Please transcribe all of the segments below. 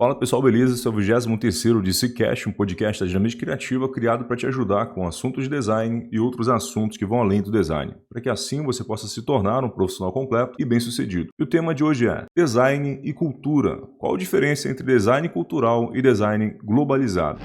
Fala pessoal, beleza? Esse é o 23º de Seacast, um podcast da Dinâmica Criativa criado para te ajudar com assuntos de design e outros assuntos que vão além do design, para que assim você possa se tornar um profissional completo e bem-sucedido. E o tema de hoje é design e cultura. Qual a diferença entre design cultural e design globalizado?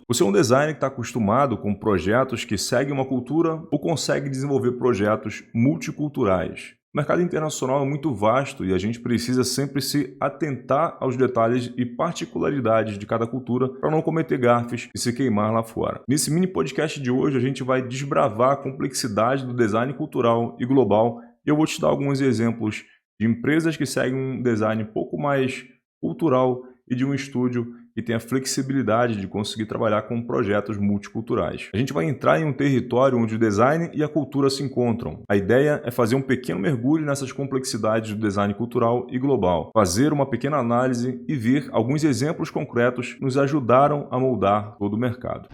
Você é um designer que está acostumado com projetos que seguem uma cultura ou consegue desenvolver projetos multiculturais? O mercado internacional é muito vasto e a gente precisa sempre se atentar aos detalhes e particularidades de cada cultura para não cometer gafes e se queimar lá fora. Nesse mini podcast de hoje a gente vai desbravar a complexidade do design cultural e global e eu vou te dar alguns exemplos de empresas que seguem um design um pouco mais cultural e de um estúdio que tem a flexibilidade de conseguir trabalhar com projetos multiculturais. A gente vai entrar em um território onde o design e a cultura se encontram. A ideia é fazer um pequeno mergulho nessas complexidades do design cultural e global, fazer uma pequena análise e ver alguns exemplos concretos que nos ajudaram a moldar todo o mercado.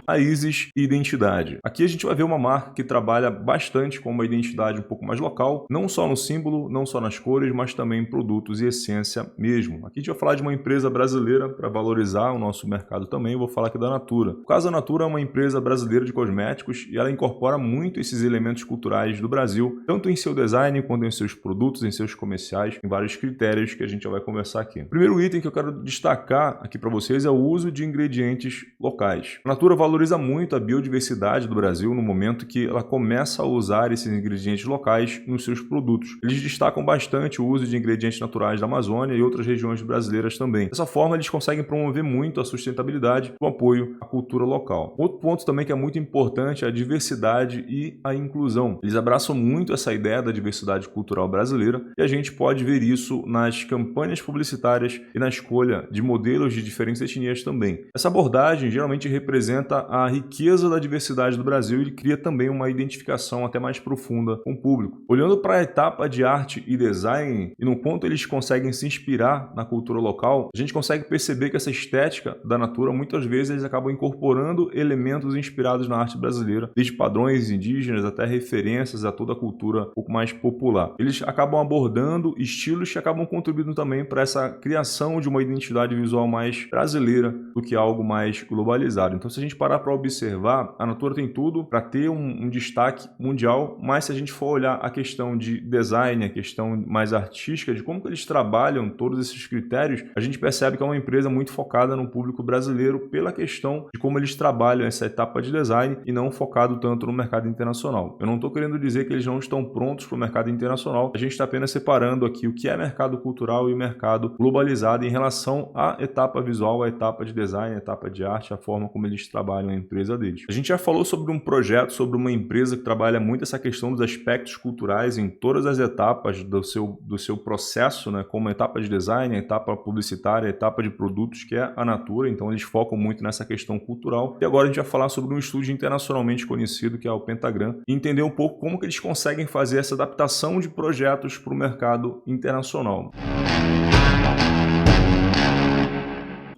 Raízes e identidade. Aqui a gente vai ver uma marca que trabalha bastante com uma identidade um pouco mais local, não só no símbolo, não só nas cores, mas também em produtos e essência mesmo. Aqui a gente vai falar de uma empresa brasileira para valorizar o nosso mercado também, eu vou falar aqui da Natura. No caso, a Natura é uma empresa brasileira de cosméticos e ela incorpora muito esses elementos culturais do Brasil, tanto em seu design quanto em seus produtos, em seus comerciais, em vários critérios que a gente já vai conversar aqui. O primeiro item que eu quero destacar aqui para vocês é o uso de ingredientes locais. A Natura valoriza muito a biodiversidade do Brasil no momento que ela começa a usar esses ingredientes locais nos seus produtos. Eles destacam bastante o uso de ingredientes naturais da Amazônia e outras regiões brasileiras também. Dessa forma, eles conseguem promover muito a sustentabilidade com apoio à cultura local. Outro ponto também que é muito importante é a diversidade e a inclusão. Eles abraçam muito essa ideia da diversidade cultural brasileira e a gente pode ver isso nas campanhas publicitárias e na escolha de modelos de diferentes etnias também. Essa abordagem geralmente representa a riqueza da diversidade do Brasil e cria também uma identificação até mais profunda com o público. Olhando para a etapa de arte e design e no quanto eles conseguem se inspirar na cultura local, a gente consegue perceber que essa estética da Natura, muitas vezes eles acabam incorporando elementos inspirados na arte brasileira, desde padrões indígenas até referências a toda a cultura um pouco mais popular. Eles acabam abordando estilos que acabam contribuindo também para essa criação de uma identidade visual mais brasileira do que algo mais globalizado. Então, se a gente parar para observar, a Natura tem tudo para ter um destaque mundial, mas se a gente for olhar a questão de design, a questão mais artística, de como que eles trabalham todos esses critérios, a gente percebe que é uma empresa muito focada no público brasileiro pela questão de como eles trabalham essa etapa de design e não focado tanto no mercado internacional. Eu não estou querendo dizer que eles não estão prontos para o mercado internacional, a gente está apenas separando aqui o que é mercado cultural e mercado globalizado em relação à etapa visual, à etapa de design, à etapa de arte, a forma como eles trabalham a empresa deles. A gente já falou sobre um projeto, sobre uma empresa que trabalha muito essa questão dos aspectos culturais em todas as etapas do seu processo, né? Como a etapa de design, a etapa publicitária, a etapa de produtos, que é a Natura. Então eles focam muito nessa questão cultural. E agora a gente vai falar sobre um estúdio internacionalmente conhecido, que é o Pentagram, e entender um pouco como que eles conseguem fazer essa adaptação de projetos para o mercado internacional.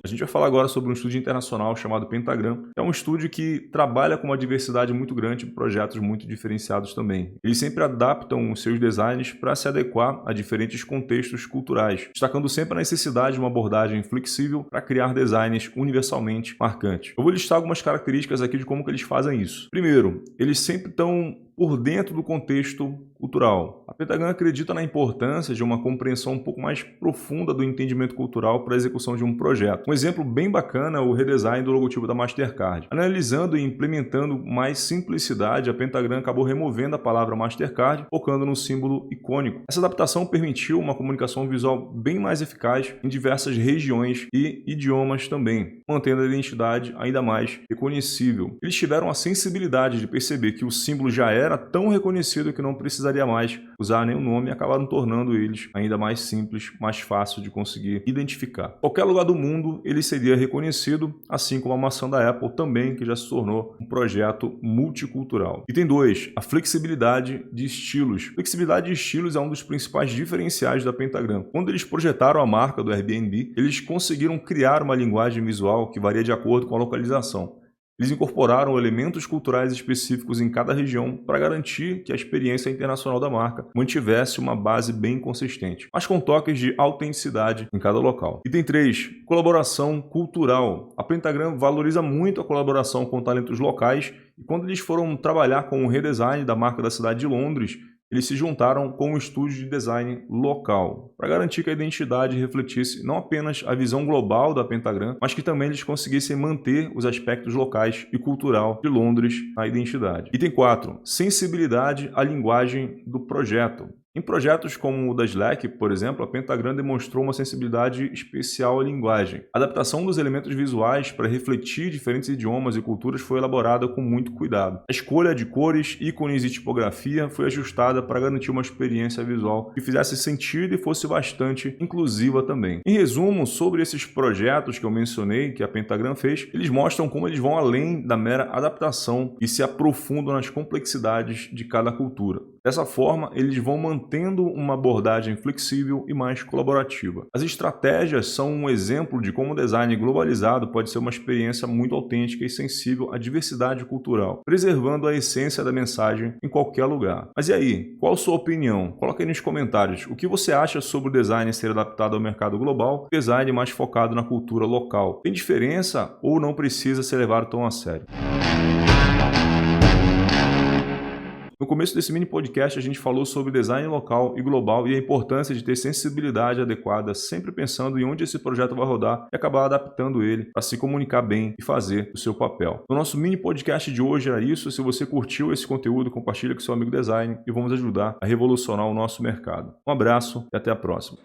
A gente vai falar agora sobre um estúdio internacional chamado Pentagram. É um estúdio que trabalha com uma diversidade muito grande de projetos muito diferenciados também. Eles sempre adaptam os seus designs para se adequar a diferentes contextos culturais, destacando sempre a necessidade de uma abordagem flexível para criar designs universalmente marcantes. Eu vou listar algumas características aqui de como que eles fazem isso. Primeiro, eles sempre estão por dentro do contexto cultural. A Pentagram acredita na importância de uma compreensão um pouco mais profunda do entendimento cultural para a execução de um projeto. Um exemplo bem bacana é o redesign do logotipo da Mastercard. Analisando e implementando mais simplicidade, a Pentagram acabou removendo a palavra Mastercard, focando no símbolo icônico. Essa adaptação permitiu uma comunicação visual bem mais eficaz em diversas regiões e idiomas também, mantendo a identidade ainda mais reconhecível. Eles tiveram a sensibilidade de perceber que o símbolo já era tão reconhecido que não precisaria mais usar nenhum nome e acabaram tornando eles ainda mais simples, mais fácil de conseguir identificar. Qualquer lugar do mundo ele seria reconhecido, assim como a maçã da Apple também, que já se tornou um projeto multicultural. Item 2, a flexibilidade de estilos. Flexibilidade de estilos é um dos principais diferenciais da Pentagram. Quando eles projetaram a marca do Airbnb, eles conseguiram criar uma linguagem visual que varia de acordo com a localização. Eles incorporaram elementos culturais específicos em cada região para garantir que a experiência internacional da marca mantivesse uma base bem consistente, mas com toques de autenticidade em cada local. Item 3. Colaboração cultural. A Pentagram valoriza muito a colaboração com talentos locais e quando eles foram trabalhar com o redesign da marca da cidade de Londres, eles se juntaram com um estúdio de design local, para garantir que a identidade refletisse não apenas a visão global da Pentagram, mas que também eles conseguissem manter os aspectos locais e cultural de Londres na identidade. Item 4. Sensibilidade à linguagem do projeto. Em projetos como o da Slack, por exemplo, a Pentagram demonstrou uma sensibilidade especial à linguagem. A adaptação dos elementos visuais para refletir diferentes idiomas e culturas foi elaborada com muito cuidado. A escolha de cores, ícones e tipografia foi ajustada para garantir uma experiência visual que fizesse sentido e fosse bastante inclusiva também. Em resumo, sobre esses projetos que eu mencionei, que a Pentagram fez, eles mostram como eles vão além da mera adaptação e se aprofundam nas complexidades de cada cultura. Dessa forma, eles vão mantendo uma abordagem flexível e mais colaborativa. As estratégias são um exemplo de como o design globalizado pode ser uma experiência muito autêntica e sensível à diversidade cultural, preservando a essência da mensagem em qualquer lugar. Mas e aí, qual a sua opinião? Coloque aí nos comentários o que você acha sobre o design ser adaptado ao mercado global, design mais focado na cultura local. Tem diferença ou não precisa ser levado tão a sério? No começo desse mini podcast, a gente falou sobre design local e global e a importância de ter sensibilidade adequada, sempre pensando em onde esse projeto vai rodar e acabar adaptando ele para se comunicar bem e fazer o seu papel. No nosso mini podcast de hoje era isso. Se você curtiu esse conteúdo, compartilha com seu amigo design e vamos ajudar a revolucionar o nosso mercado. Um abraço e até a próxima.